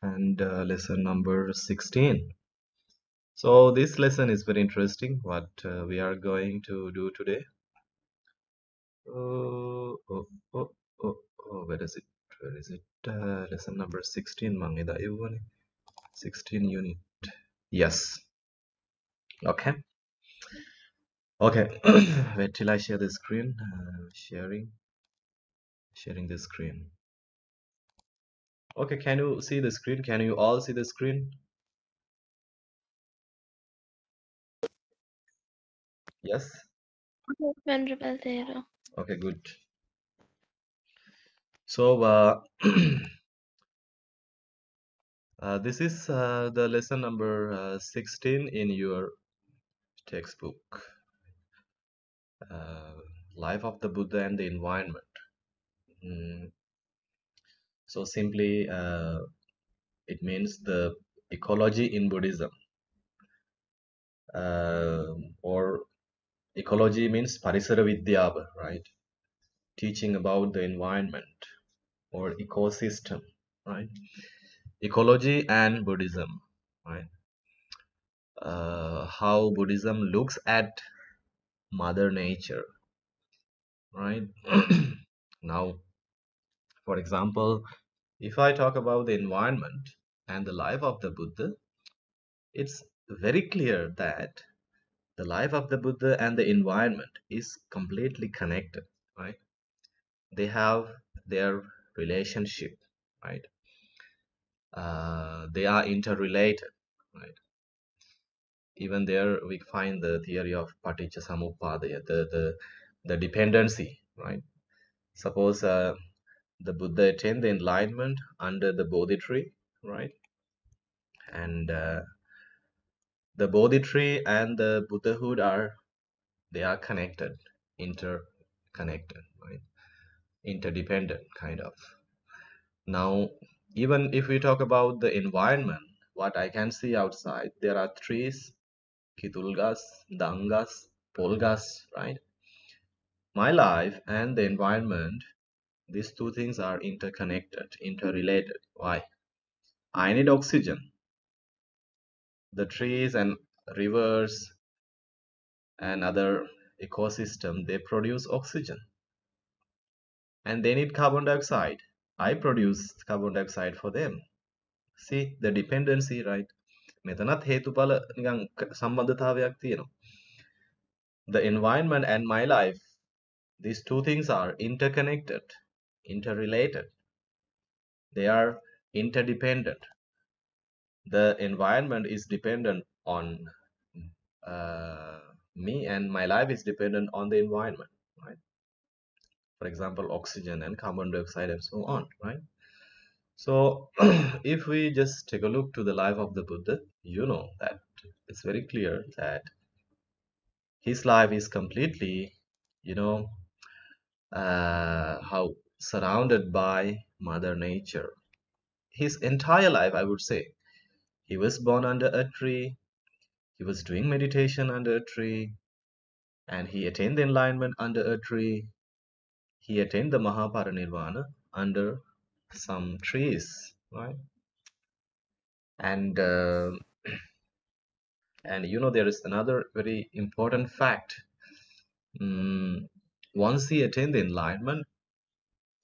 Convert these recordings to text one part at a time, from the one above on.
and lesson number 16. So this lesson is very interesting. What we are going to do today. Oh, oh, oh, oh, oh, where is it? Where is it? Lesson number 16. Mangida, 16 unit. Yes. Okay. Okay. Wait till I share the screen. Sharing the screen. Okay. Can you see the screen? Can you all see the screen? Yes. Venerable Thero. Okay. Good. So this is the lesson number 16 in your textbook, uh, Life of the Buddha and the Environment. Mm, so simply, it means the ecology in Buddhism, or ecology means parisara vidyava, right? Teaching about the environment or ecosystem, right? Ecology and Buddhism, right? How Buddhism looks at Mother Nature, right? Now, for example, if I talk about the environment and the life of the Buddha, it's very clear that the life of the Buddha and the environment is completely connected, right? They have their relationship, right? They are interrelated, right? Even there we find the theory of paticca samuppada, the dependency, right? Suppose the Buddha attained the enlightenment under the Bodhi tree, right? And the Bodhi tree and the Buddhahood are connected, interconnected, right? Interdependent, kind of. Now, even if we talk about the environment, what I can see outside, there are trees, kitulgas, dangas, polgas, right? My life and the environment, these two things are interconnected, interrelated. Why? I need oxygen. The trees and rivers and other ecosystem, they produce oxygen and they need carbon dioxide. I produce carbon dioxide for them. See the dependency, right? මෙතනත් හේතුඵල නිකන් සම්බන්ධතාවයක් තියෙනවා. The environment and my life, these two things are interconnected, interrelated. They are interdependent. The environment is dependent on uh, me, and my life is dependent on the environment, right? For example, oxygen and carbon dioxide and so on, right? So if we just take a look to the life of the Buddha, you know that it's very clear that his life is completely, you know, how surrounded by Mother Nature. His entire life, I would say, he was born under a tree, he was doing meditation under a tree, and he attained the enlightenment under a tree. He attained the Mahaparinirvana under some trees, right? And there is another very important fact. Once he attained the enlightenment,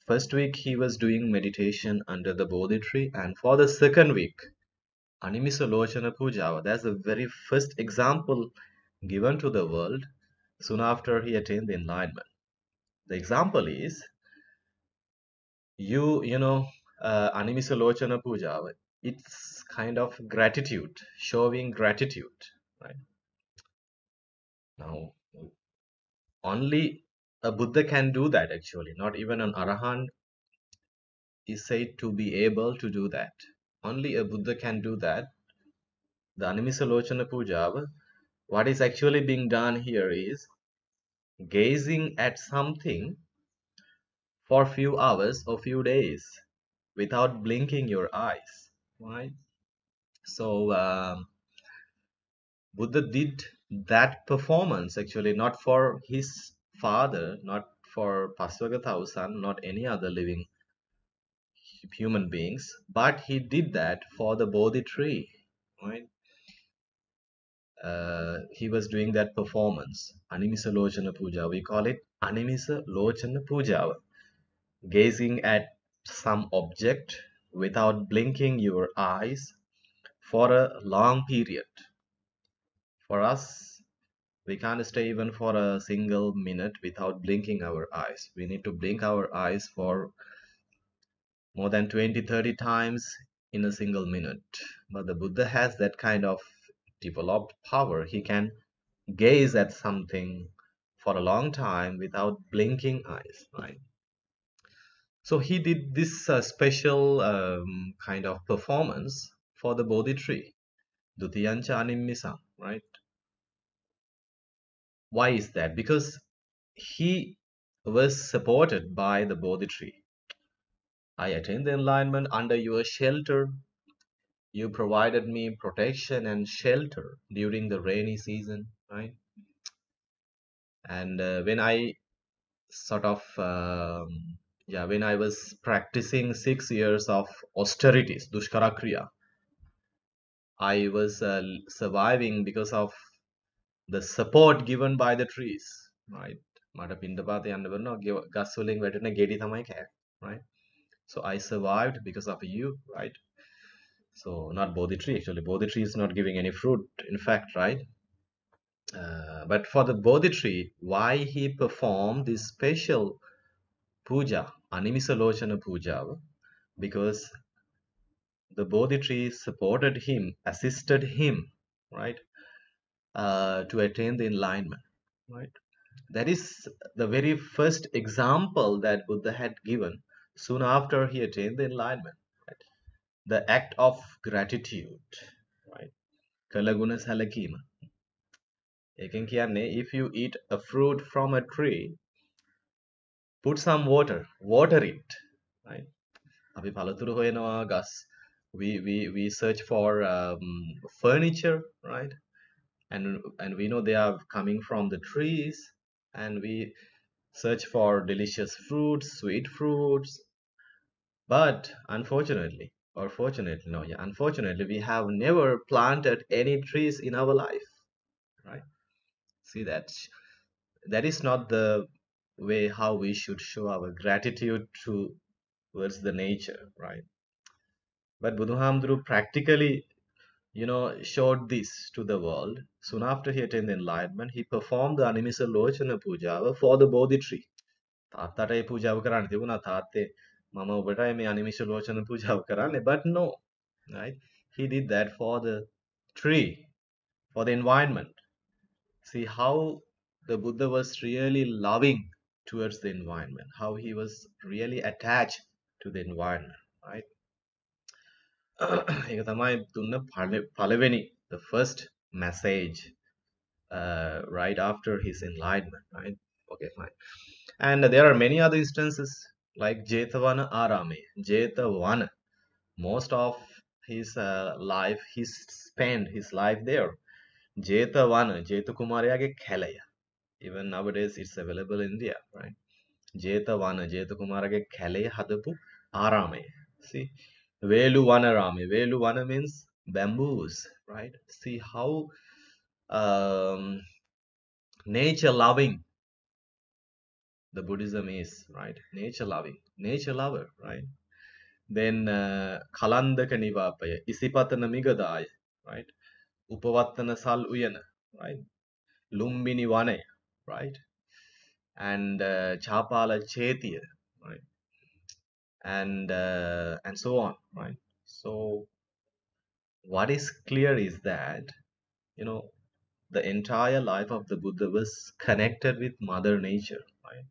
first week he was doing meditation under the Bodhi tree, and for the second week, Animisa Lochana Puja, that's the very first example given to the world soon after he attained the enlightenment. The example is Animisa Lochana Puja. It's kind of gratitude, showing gratitude, right? Now, only a Buddha can do that actually. Not even an Arahant is said to be able to do that. Only a Buddha can do that. The Animisa Lochana Puja, what is actually being done here is gazing at something for few hours or few days without blinking your eyes, right? So Buddha did that performance actually not for his father, not for Pasvagatausan, not any other living human beings, but he did that for the Bodhi tree, right? He was doing that performance, Animisa Lochana Puja. We call it Animisa Lochana Puja, gazing at some object without blinking your eyes for a long period. For us, we can't stay even for a single minute without blinking our eyes. We need to blink our eyes for more than 20, 30 times in a single minute. But the Buddha has that kind of developed power. He can gaze at something for a long time without blinking eyes, right? So he did this special kind of performance for the Bodhi tree, Dutiyancha Animmisa, right? Why is that? Because he was supported by the Bodhi tree. I attained the enlightenment under your shelter. You provided me protection and shelter during the rainy season, right? And when I sort of, yeah, when I was practicing 6 years of austerities, Dushkara Kriya, I was surviving because of the support given by the trees, right? මට පින්ඩපාත යන්න බැරුණා ගස් වලින් වැටෙන ගෙඩි තමයි කෑ, right? So I survived because of you, right? So not Bodhi tree, actually. Bodhi tree is not giving any fruit, in fact, right? But for the Bodhi tree, why he performed this special puja, Animisalochana puja, because the Bodhi tree supported him, assisted him, right, to attain the enlightenment, right? That is the very first example that Buddha had given soon after he attained the enlightenment. Right? The act of gratitude, right? Kalaguna salakima. Ekan kiyanne, if you eat a fruit from a tree, put some water it, right? අපි පළතුරු හොයනවා ගස්. We search for furniture, right? And we know they are coming from the trees, and we search for delicious fruits, sweet fruits. But unfortunately, or fortunately, no, yeah, unfortunately, we have never planted any trees in our life, right? See that? That is not the way how we should show our gratitude towards the nature, right? But Buddhahamdru practically, showed this to the world. Soon after he attained enlightenment, he performed the Animisa Lochana Puja for the Bodhi tree. තාත්තට ඒ පූජාව කරන්න තිබුණා තාත්තේ මම ඔබටයි මේ අනිමිෂ ලෝචන පූජාව කරන්නේ, but no, right? He did that for the tree, for the environment. See how the Buddha was really loving towards the environment, how he was really attached to the environment, right? ඒක තමයි දුන්න පළවෙනි, the first message right after his enlightenment, right? Okay, fine. And there are many other instances like Jetavana Arame. Jetavana, most of his life, he spent his life there. Jetavana, Jetakumariyage Khelaya. Even nowadays it's available in India, right? Jetavana, Jetakumarage Khelaya Hadapu Arame. See, Veluvanarame. Veluvana means bamboos, right? See how um, nature loving the Buddhism is, right? Nature loving, nature lover, right? Then Kalandaka Nivapaya, Isipatana Migadaya, right? Upavattana Sal Uyana, right? Lumbini Vane, right? And Chapala Chetiya, right? And so on, right? So what is clear is that, you know, the entire life of the Buddha was connected with Mother Nature, right?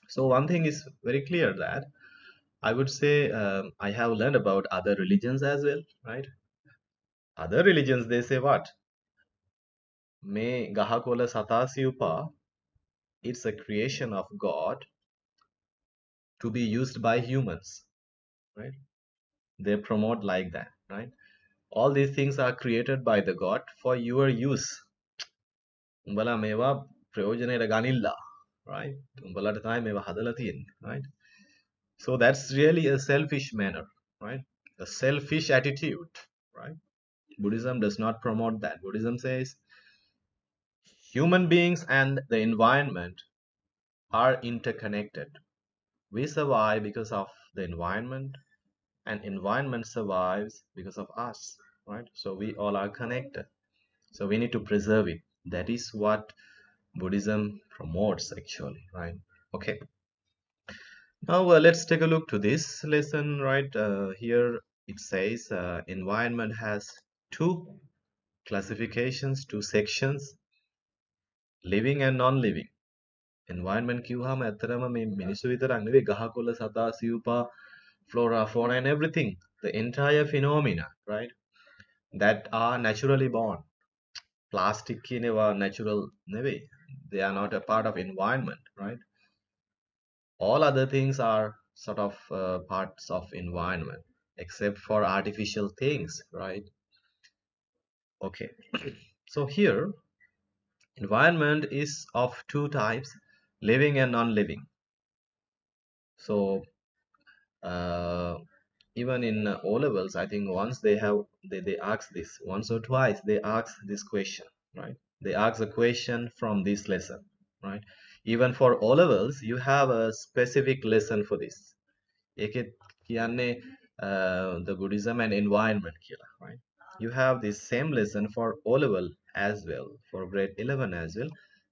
So one thing is very clear that I would say I have learned about other religions as well, right? Other religions, they say what? Me gahakola satasiupa, it's a creation of God to be used by humans, right? They promote like that, right? All these things are created by the God for your use. උඹලා මේවා ප්‍රයෝජනයට ගනිල්ලා, right? උඹලට තමයි මේවා හදලා තියෙන්නේ, right? So that's really a selfish manner, right? A selfish attitude, right? Buddhism does not promote that. Buddhism says human beings and the environment are interconnected. We survive because of the environment, and environment survives because of us, right? So we all are connected. So we need to preserve it. That is what Buddhism promotes, actually, right? Okay. Now let's take a look to this lesson, right? Here it says environment has two classifications, two sections, living and non-living. Environment කිව්වහම ඇත්තටම මේ මිනිස්සු විතරක් නෙවෙයි ගහකොළ සතා සිව්පා flora fauna and everything, the entire phenomena, right, that are naturally born. Plastic කියනවා natural නෙවෙයි. They are not a part of environment, right? All other things are sort of parts of environment except for artificial things, right? Okay. So here environment is of two types, living and non-living. So uh, even in O levels, I think once they ask this once or twice, they ask this question, right? They ask a question from this lesson, right? Even for O levels, you have a specific lesson for this. ඒකෙත් කියන්නේ the Buddhism and Environment කියලා, right? You have this same lesson for O level as well, for grade 11 as well,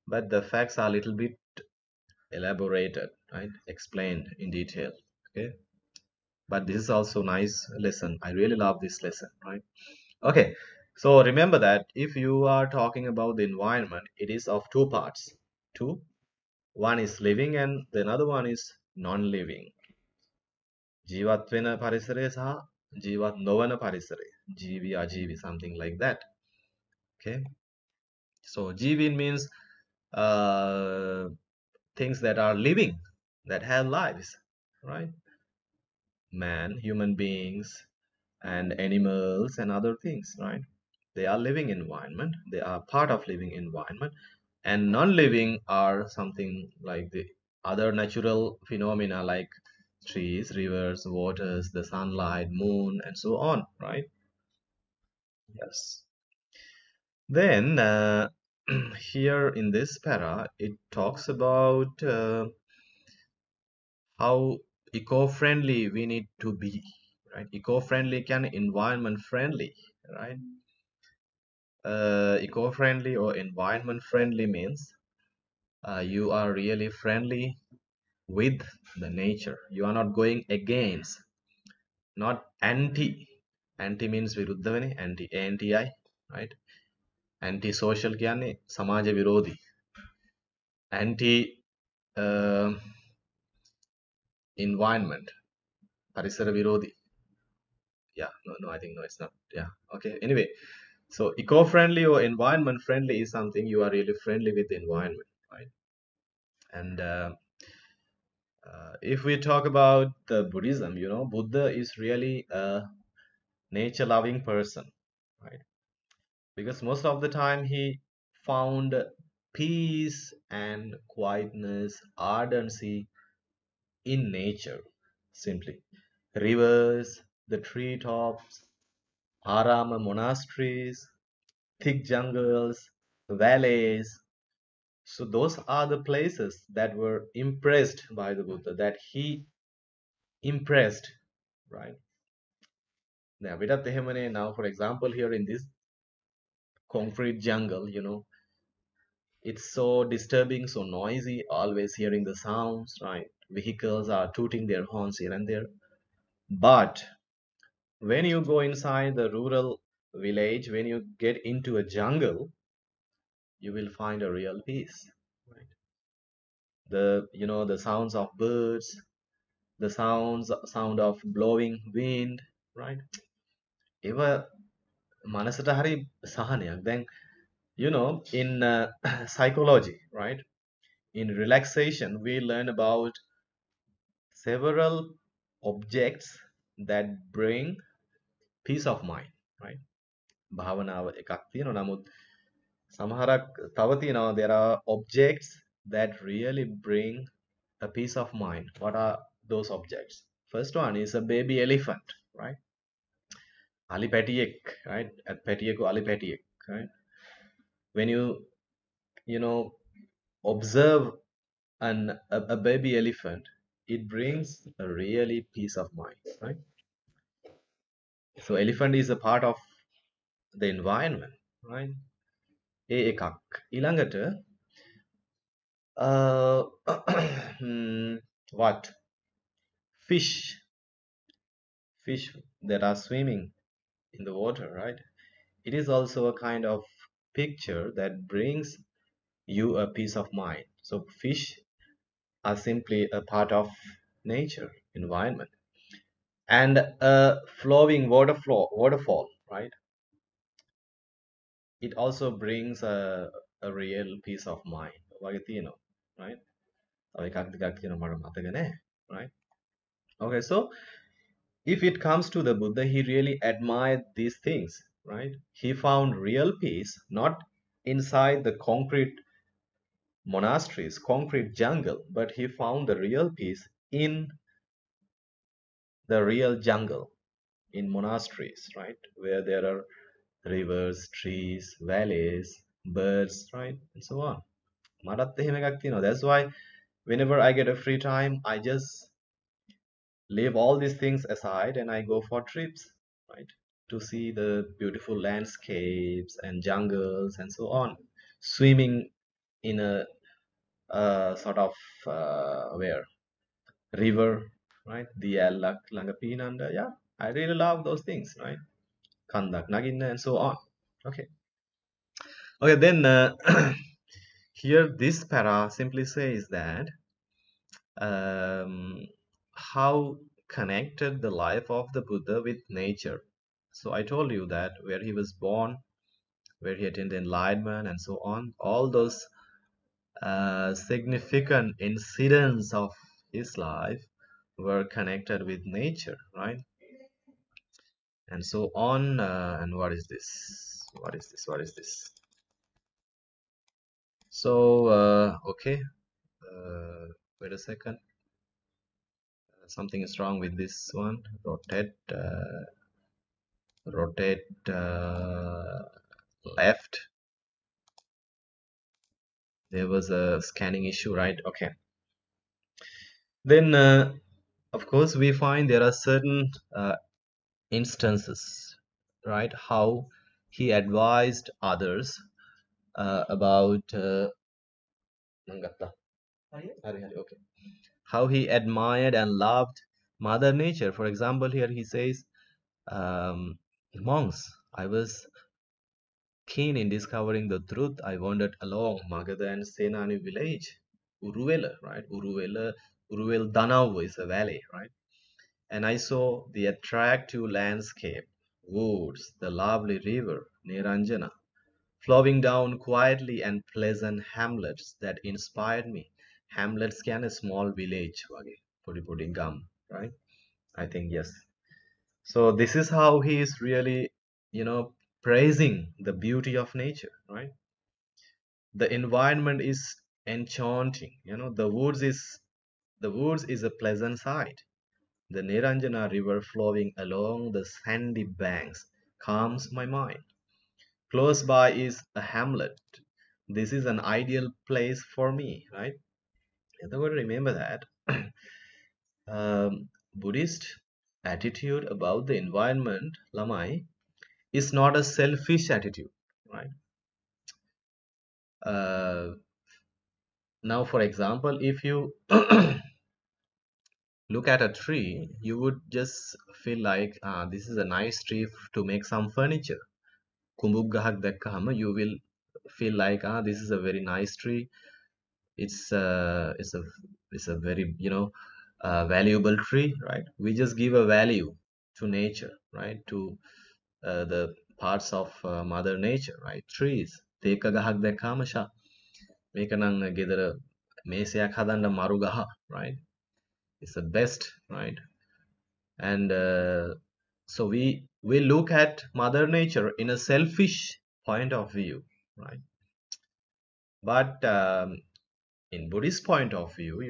but the facts are a little bit elaborated, right? Explained in detail. Okay, but this is also nice lesson. I really love this lesson, right? Okay, so remember that if you are talking about the environment, it is of two parts. Two, one is living and the another one is non-living. ජීවත් වෙන පරිසරය සහ ජීවත් නොවන පරිසරය. ජීවි අජීවි, something like that. Okay, so ජීවීන් means uh, things that are living, that have lives, right? Man, human beings, and animals and other things, right? They are living environment, they are part of living environment. And non-living are something like the other natural phenomena like trees, rivers, waters, the sunlight, moon, and so on, right? Yes. Then here in this para it talks about how eco-friendly we need to be, right? Eco-friendly can environment friendly, right? Eco-friendly or environment friendly means you are really friendly with the nature. You are not going against, not anti. Anti means විරුද්ධ anti, anti, right? Anti social කියන්නේ සමාජ විරෝධී. Anti environment පරිසර විරෝධී. Yeah, no, I think no, it's not. Yeah, okay. Anyway, so eco-friendly or environment friendly is something you are really friendly with the environment, right? And if we talk about the Buddhism, Buddha is really a nature-loving person, right? Because most of the time he found peace and quietness, ardency in nature, simply. Rivers, the treetops, Arama monasteries, thick jungles, valleys. So those are the places that were impressed by the Buddha, that he impressed, right? Now, now, for example, here in this concrete jungle, it's so disturbing, so noisy, always hearing the sounds, right? Vehicles are tooting their horns here and there. But when you go inside the rural village, when you get into a jungle, you will find a real peace, right? The sounds of birds, the sound of blowing wind, right? ඒව මනසට හරි සහනයක්. Then in psychology, right? In relaxation, we learn about several objects that bring peace of mind, right? භාවනාව එකක් තියෙනවා. නමුත් සමහරක් තව තියෙනවා, there are objects that really bring a peace of mind. What are those objects. First one is a baby elephant, right? Alipetiek, right? At Petieku Alipetiek, right? When you know observe a baby elephant, it brings a really peace of mind, right? So elephant is a part of the environment, right? එකක් ඊළඟට what fish fish that are swimming in the water, right? It is also a kind of picture that brings you a peace of mind. So fish are simply a part of nature environment, and a flowing waterfall, right? It also brings a real peace of mind වගේ තියෙනවා, right? තව එකක් දෙකක් තියෙනවා මට මතක නෑ, right? Okay, so if it comes to the Buddha, he really admired these things, right? He found real peace not inside the concrete monasteries, concrete jungle, but he found the real peace in the real jungle, in monasteries, right? Where there are rivers, trees, valleys, birds, right? And so on. මටත් එහෙම එකක් තියෙනවා. That's why whenever I get a free time, I just leave all these things aside and I go for trips, right? To see the beautiful landscapes and jungles and so on. Swimming in a sort of where river, right? The Langapinanda, yeah. I really love those things, right? Kandak, Naginna, and so on. Okay. Okay, then here this para simply says that um, how connected the life of the Buddha with nature. So I told you that where he was born, where he attained enlightenment, and so on, all those significant incidents of his life were connected with nature, right? And so on. And what is this? What is this? What is this? So, okay. Wait a second. Something is wrong with this one. Rotate left. There was a scanning issue, right? Okay. Then, of course, we find there are certain instances, right? How he advised others about okay, how he admired and loved Mother Nature. For example, here he says, monks, I was keen in discovering the truth. I wandered along Magadha and Senani village, Uruwela, right? Uruvel Danau is a valley, right? And I saw the attractive landscape, woods, the lovely river, Niranjana, flowing down quietly, and pleasant hamlets that inspired me. Hamlets can a small village, Pudi Gum, right? I think yes. So this is how he is really, praising the beauty of nature, right? The environment is enchanting. The woods is a pleasant sight. The Niranjana river flowing along the sandy banks calms my mind. Close by is a hamlet. This is an ideal place for me, right? You have to remember that. Buddhist attitude about the environment, Lamai, is not a selfish attitude, right? Uh, Now, for example, if you look at a tree, you would just feel like this is a nice tree to make some furniture. Kumbuk gahak dakkahama, you will feel like this is a very nice tree. It's a very valuable tree, right? We just give a value to nature, right? To the parts of Mother Nature, right? Trees. තේක ගහක් දැක්කාම ෂා මේක නම් ගෙදර මේසයක් හදන්න මරු ගහ, right? It's the best, right? And so we look at Mother Nature in a selfish point of view, right? But in Buddhist point of view,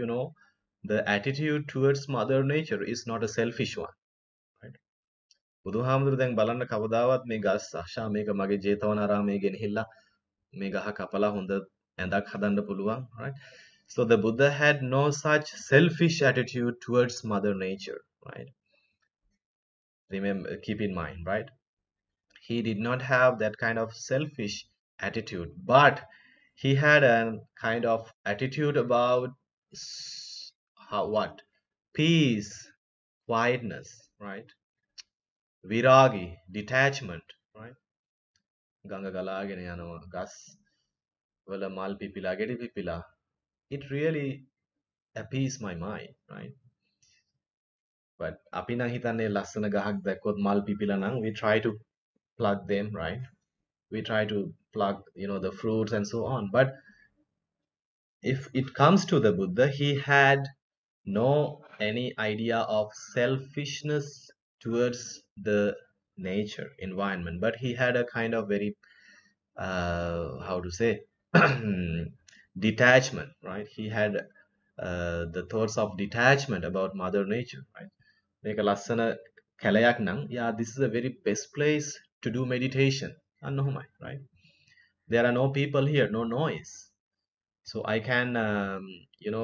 the attitude towards Mother Nature is not a selfish one, right? බුදුහාමුදුරු දැන් බලන්න කවදාවත් මේ ගස් ආශා මේක මගේ ජේතවනාරාමයේ ගෙනහිල්ලා මේ ගහ කපලා හොඳ ඇඳක් හදන්න පුළුවන්, right? So the Buddha had no such selfish attitude towards Mother Nature, right? Remember, keep in mind, right? He did not have that kind of selfish attitude, but he had a kind of attitude about how what peace, quietness, right? Viragi, detachment, right? ගඟ ගලාගෙන යනවා ගස් වල මල් පිපිලා ගෙඩි පිපිලා. It really appease my mind, right? But අපි නම් හිතන්නේ ලස්සන ගහක් දැක්කොත් මල් පිපිලා නම් we try to plug them, right? We try to plug, the fruits and so on. But if it comes to the Buddha, he had no any idea of selfishness towards the nature environment, but he had a kind of very how to say detachment, right? He had the thoughts of detachment about Mother Nature, right? Like a lasana kalayak nang, yeah, this is a very best place to do meditation. Anohumai, right? There are no people here, no noise, so I can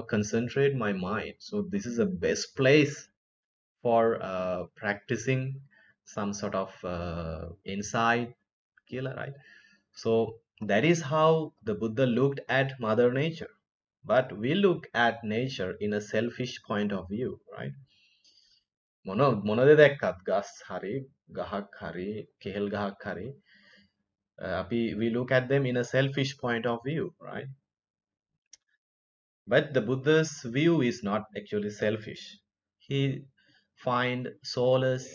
concentrate my mind. So this is the best place for practicing some sort of insight killer, right? So that is how the Buddha looked at Mother Nature. But we look at nature in a selfish point of view, right? මොනද දැක්කත් ගස් හරි ගහක් හරි කෙහෙල් ගහක් හරි we look at them in a selfish point of view, right? But the Buddha's view is not actually selfish. He find solace,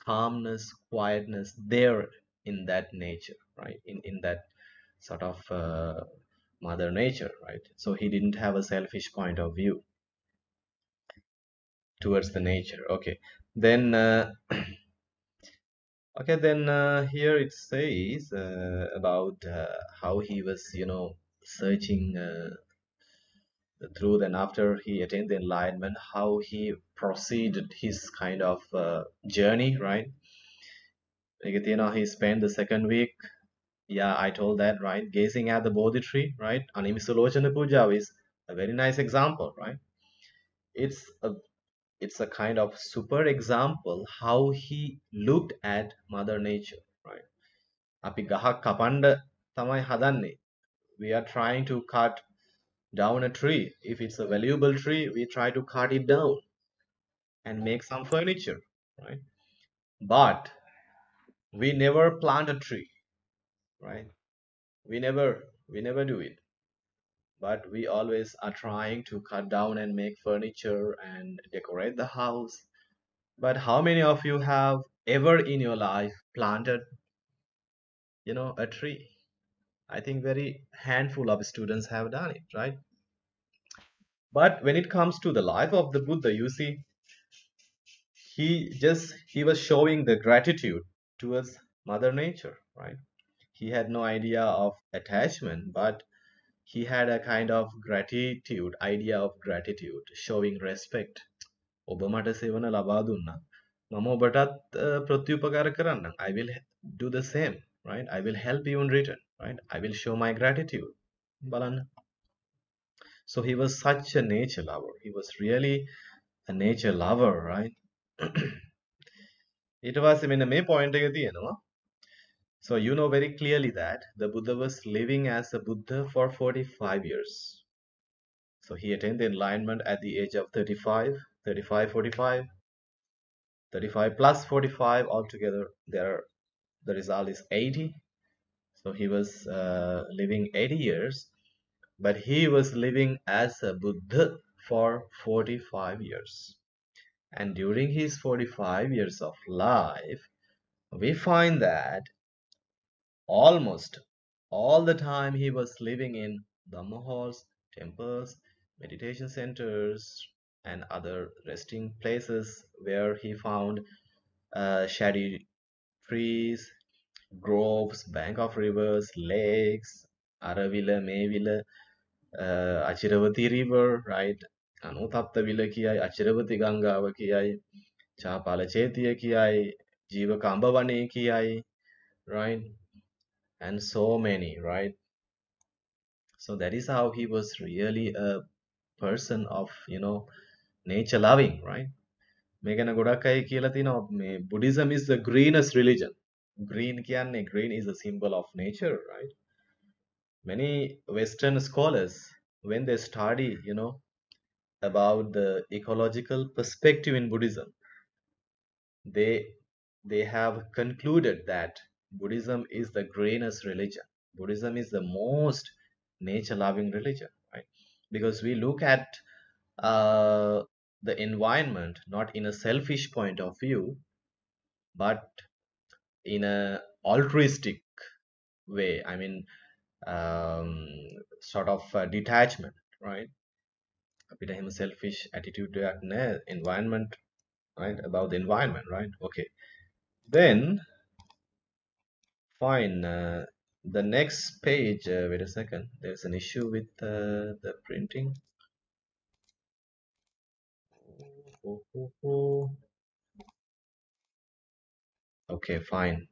calmness, quietness there in that nature, right? In that sort of Mother Nature, right? So he didn't have a selfish point of view towards the nature. Okay, then here it says about how he was, searching the truth, and after he attained the enlightenment, how he proceeded his kind of journey, right? He spent the second week. Yeah, I told that, right? Gazing at the Bodhi tree, right? Animisalochana Puja is a very nice example, right? It's a it's a kind of super example how he looked at Mother Nature, right? අපි ගහක් කපන්න තමයි හදන්නේ. We are trying to cut down a tree. If it's a valuable tree, we try to cut it down and make some furniture, right? But we never plant a tree, right? We never do it. But we always are trying to cut down and make furniture and decorate the house. But how many of you have ever in your life planted, a tree? I think very handful of students have done it, right? But when it comes to the life of the Buddha, you see, he was showing the gratitude towards Mother Nature, right? He had no idea of attachment, but he had a kind of idea of gratitude, showing respect. ඔබ මට සෙවන ලබා දුන්නා. මම ඔබටත් ප්‍රත්‍යුපකාර කරන්නම්. I will do the same, right? I will help you in return, right? I will show my gratitude. බලන්න. So he was such a nature lover. He was really a nature lover, right? ඊට පස්සේ මෙන්න මේ point එක තියෙනවා. So you know very clearly that the Buddha was living as a Buddha for 45 years. So he attained the enlightenment at the age of 35, 45 plus 45 altogether. The result is 80. So he was living 80 years, but he was living as a Buddha for 45 years. And during his 45 years of life, we find that almost all the time he was living in Dhamma halls, temples, meditation centers, and other resting places where he found shady trees, groves, bank of rivers, lakes, Aravila, Mevila, Achiravati River, right? අනුතප්ත විල කියයි, අචරවති ගංගාව කියයි, චාපාල චේතිය කියයි, ජීවක අඹවනේ කියයි, right? And so many, right? So that is how he was really a person of, nature loving, right? මේ ගැන ගොඩක් අය කියලා තිනවා මේ Buddhism is the greenest religion. Green කියන්නේ green is a symbol of nature, right? Many Western scholars, when they study, about the ecological perspective in Buddhism, they they have concluded that Buddhism is the greenest religion. Buddhism is the most nature-loving religion, right? Because we look at uh, the environment not in a selfish point of view, but in a altruistic way. I mean, um, sort of detachment, right? අපිට එහෙම selfish attitude එකක් නැහැ environment, right? About the environment, right? Okay. Then fine. The next page, wait a second. There's an issue with the printing. Oh, oh, oh. Okay, fine.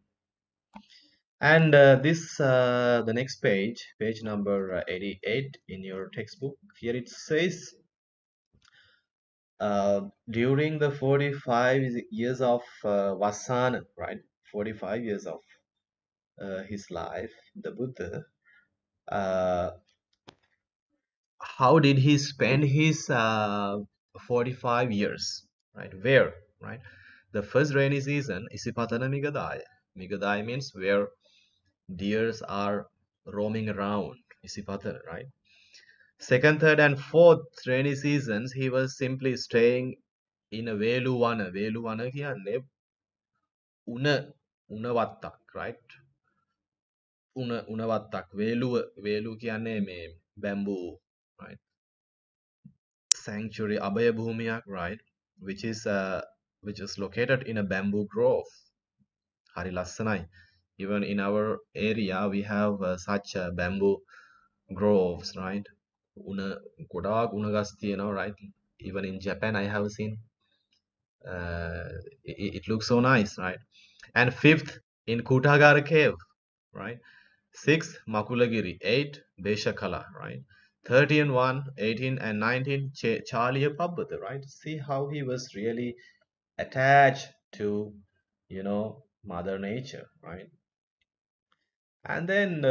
And the next page, page number 88 in your textbook, here it says, during the 45 years of Vasana, right? 45 years of his life, the Buddha, uh, how did he spend his 45 years, right? Where, right? The first rainy season, Isipatana Migadaya. Migadaya means where deers are roaming around, Isipatana, right? Second, third, and fourth rainy seasons, he was simply staying in a Veluwana. Veluwana කියන්නේ උණ උණවත්තක්, right? උණවත්තක්. වේලුව කියන්නේ මේ bamboo, right? Sanctuary abaya bhumiyak, right? Which is located in a bamboo grove. Hari lassanai. Even in our area, we have such bamboo groves, right? Una godak unagas තියෙනවා, right? Even in Japan, I have seen. It looks so nice, right? And fifth, in Kutagara cave, right? Sixth, Makulagiri. Eight, Beshakala, right? 30 and 1, 18 and 19, Charlie Pabbata, right? See how he was really attached to, Mother Nature, right? And then,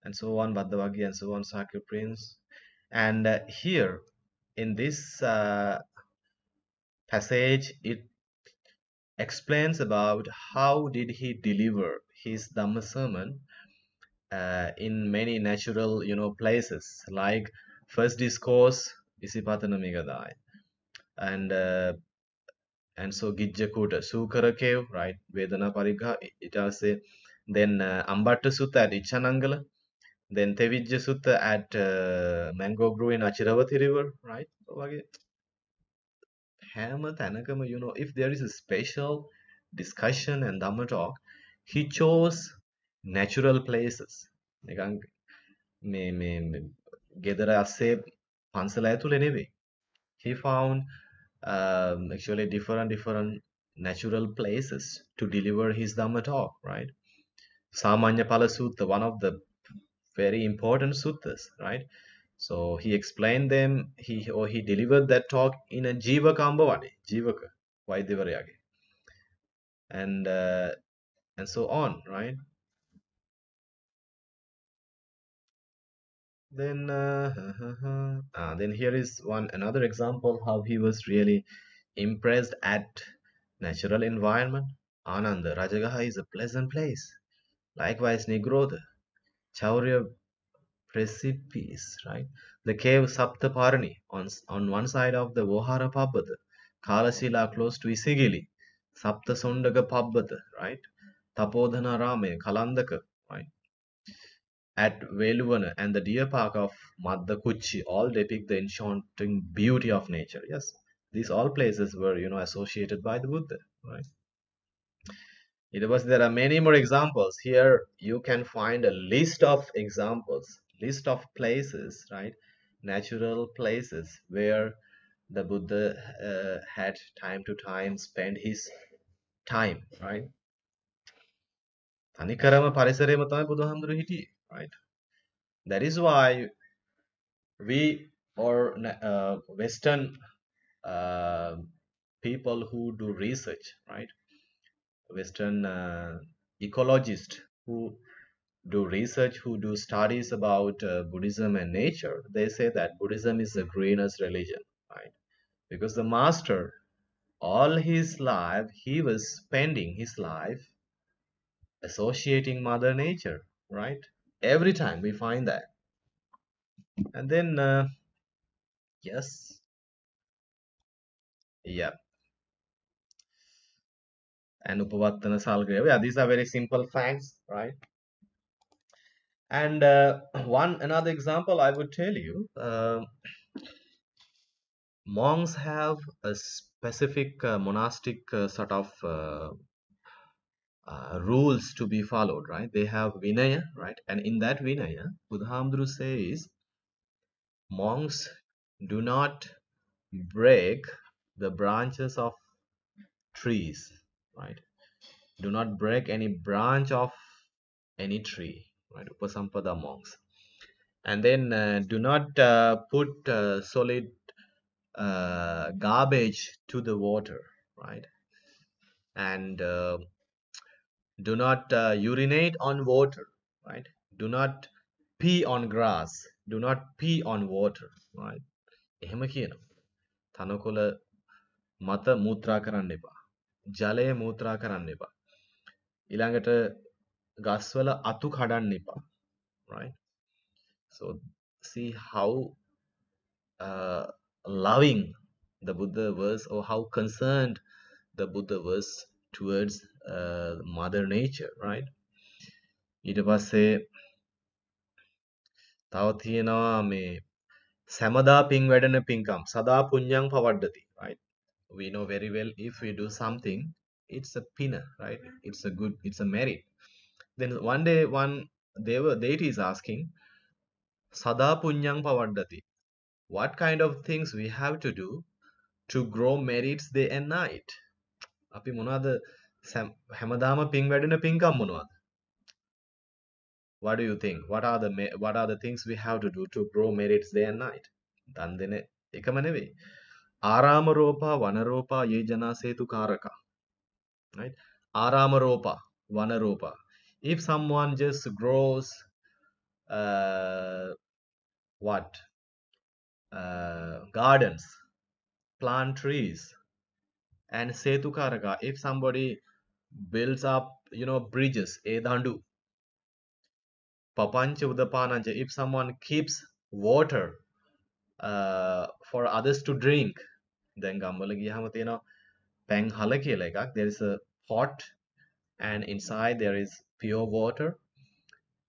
and so on, Bhaddavagi, and so on, Sakya Prince. And here, in this passage, it explains about how did he deliver his Dhamma sermon in many natural, places, like first discourse, Isipatana Migadai, and so Gijjakuta, Sukara cave, right, Vedana Parikha, Itase, then Ambatta Sutta at Ichanangala, then Tevijja Sutta at Mango Grove in Achiravati River, right? So, again, හැම තැනකම, if there is a special discussion and Dhamma talk, he chose natural places. නිකන් මේ ගෙදර අස්සේ පන්සල ඇතුලේ නෙවෙයි. He found actually different natural places to deliver his Dhamma talk, right? Samanya Pala Sutta, one of the very important suttas, right? So he explained them, he delivered that talk in a Jivaka Ambavane, Jivaka, Vaidyavarayage, and so on, right? Then then here is another example how he was really impressed at natural environment. Ananda, Rajagaha is a pleasant place. Likewise, Nigrodha, Chaurya precipice, right? The cave Saptaparani on one side of the Vohara Pabbata, Kalasila close to Isigili, Saptasundaka Pabbata, right? Tapodhana Rame, Kalandaka, right? At Veluvana and the deer park of Maddakuchi all depict the enchanting beauty of nature. Yes, these all places were, associated by the Buddha, right? There are many more examples. Here you can find a list of examples, list of places, right? natural places where the Buddha had time to time spend his time, right? තනිකරම පරිසරයේම තමයි බුදුහාමුදුරු හිටියේ, right? That is why we or Western uh, people who do research, right? Western ecologists who do research, who do studies about Buddhism and nature, they say that Buddhism is the greenest religion, right? Because the master, all his life, he was spending his life associating Mother Nature, right? Every time we find that. And then, yes, yeah, and Upavattana Salgreva. Yeah, these are very simple facts, right? And one another example I would tell you, monks have a specific monastic sort of rules to be followed, right? They have Vinaya, right? And in that Vinaya, Buddhamdru says monks do not break the branches of trees, right? Do not break any branch of any tree, right? Upasampada monks. And then do not put solid garbage to the water, right? And do not urinate on water, right? Do not pee on grass. Do not pee on water, right? එහෙම කියනවා. තනකොළ මත මූත්‍රා කරන්න එපා. ජලය මූත්‍රා කරන්න එපා. ඊළඟට ගස්වල අතු කඩන්න එපා, right? So see how loving the Buddha was, or how concerned the Buddha was towards Mother Nature, right? ඊට පස්සේ තව තියෙනවා මේ සැමදා පින් වැඩෙන පින්කම් සදා පුඤ්ඤං පවඩ්ඩති, right? We know very well if we do something, it's a pinna, right? It's a merit. Then one day one deity is asking, sada punyang pavadati, what kind of things we have to do to grow merits day and night? අපි මොනවද හැමදාම පින් වැඩෙන පින්කම් මොනවද? What do you think? What are the things we have to do to grow merits day and night? දන් දෙන එකම නෙවෙයි. ආරාම රෝපා වන රෝපා යේජනා සේතු කාරකා, right? ආරාම රෝපා වන රෝපා. If someone just grows what gardens, plant trees, and setu karaka, if somebody builds up, bridges, e dandu, papancha udapanancha, if someone keeps water for others to drink, then ගම්වල ගියාම තියෙනවා පැන් හල කියලා එකක්. There is a pot and inside there is pure water,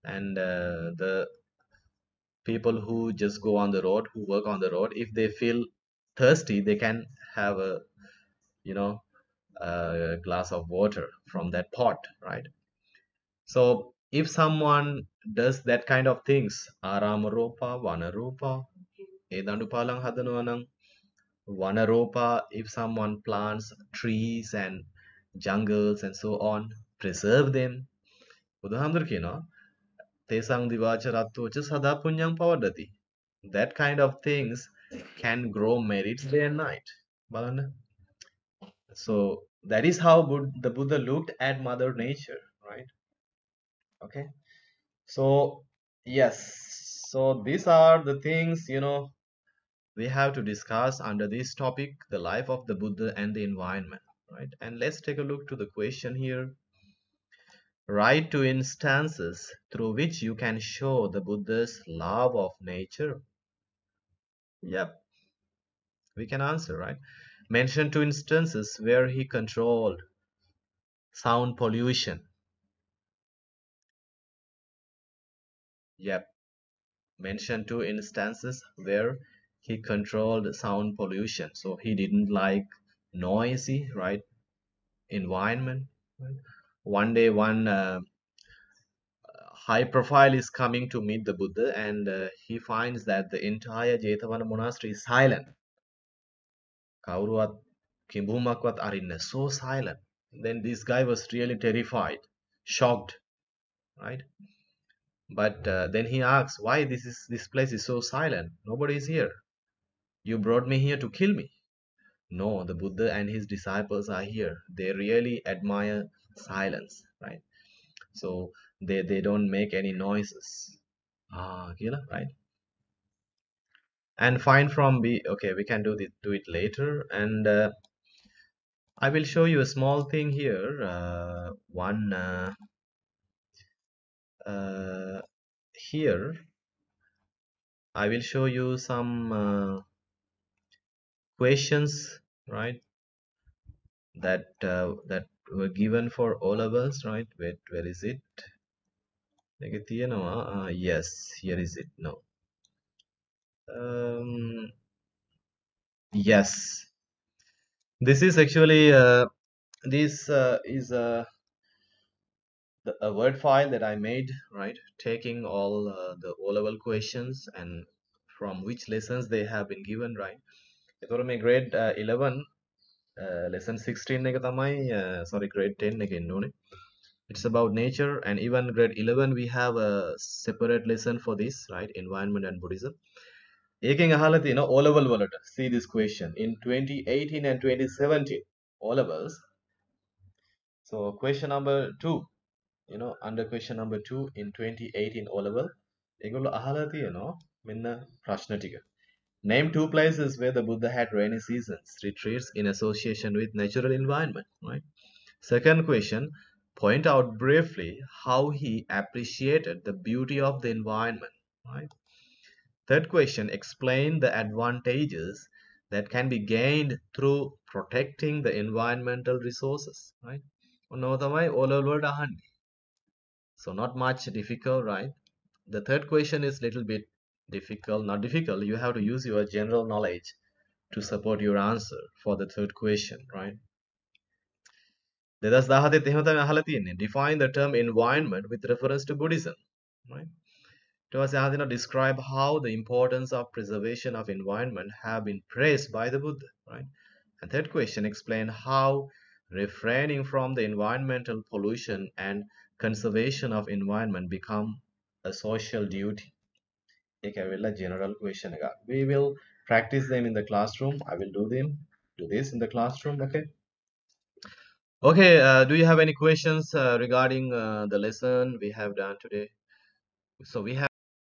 and the people who just go on the road, who work on the road, if they feel thirsty, they can have a you know a glass of water from that pot, right? So if someone does that kind of things, aramaropa vanaropa, edandu palang hadanawa නම් vanaropa, if someone plants trees and jungles and so on, preserve them, බුදුහාමුදුරු කියනවා තේසං දිවාචරත්වෝච සදා පුඤ්ඤං පවඩති. That kind of things can grow merits day and night. බලන්න. So that is how the Buddha looked at Mother Nature, right? Okay. So yes, so these are the things we have to discuss under this topic, the life of the Buddha and the environment, right? And let's take a look to the question here. Write two instances through which you can show the Buddha's love of nature. Yep, we can answer, right? Mention two instances where he controlled sound pollution. Yep, mention two instances where he controlled sound pollution. So he didn't like noisy, right, environment, right? One day one high profile is coming to meet the Buddha, and he finds that the entire Jetavana monastery is silent. Kauruvat Kimbumakwat Arinna, so silent. Then this guy was really terrified, shocked, right? But then he asks, why this place is so silent? Nobody is here. You brought me here to kill me. No, the Buddha and his disciples are here. They really admire silence, right? So they don't make any noises. Right? And find from B. Okay, we can do it later. And I will show you a small thing here. One here I will show you some questions, right? That were given for all of us, right? Where is it? Yes, here is it. No. Um, yes. This is actually this is a word file that I made, right? Taking all the O-level questions and from which lessons they have been given, right? එතකොට මේ grade 11 lesson 16 එක තමයි sorry grade 10 එක එන්න ඕනේ. It's about nature, and even grade 11 we have a separate lesson for this, right? Environment and Buddhism. ඒකෙන් අහලා තියෙනවා O level වලට. See this question in 2018 and 2017 O levels. So question number 2, under question number 2 in 2018 O level ඒගොල්ලෝ අහලා තියෙනවා මෙන්න ප්‍රශ්න ටික. Name two places where the Buddha had rainy seasons, retreats in association with natural environment, right? Second question, point out briefly how he appreciated the beauty of the environment, right? Third question, explain the advantages that can be gained through protecting the environmental resources, right? ඔන්න තමයි O level වලට අහන්නේ. So not much difficult, right? The third question is little bit difficult, not difficult. You have to use your general knowledge to support your answer for the third question, right? 2017 එහෙම තමයි අහලා තියෙන්නේ. Define the term environment with reference to Buddhism, right? ඊට පස්සේ අහලා තියෙනවා describe how the importance of preservation of environment have been praised by the Buddha, right? And third question, explain how refraining from the environmental pollution and conservation of environment become a social duty. ඒක ඇවිල්ලා general question එකක්. We will practice them in the classroom. I will do this in the classroom, okay? Okay, do you have any questions regarding the lesson we have done today? So we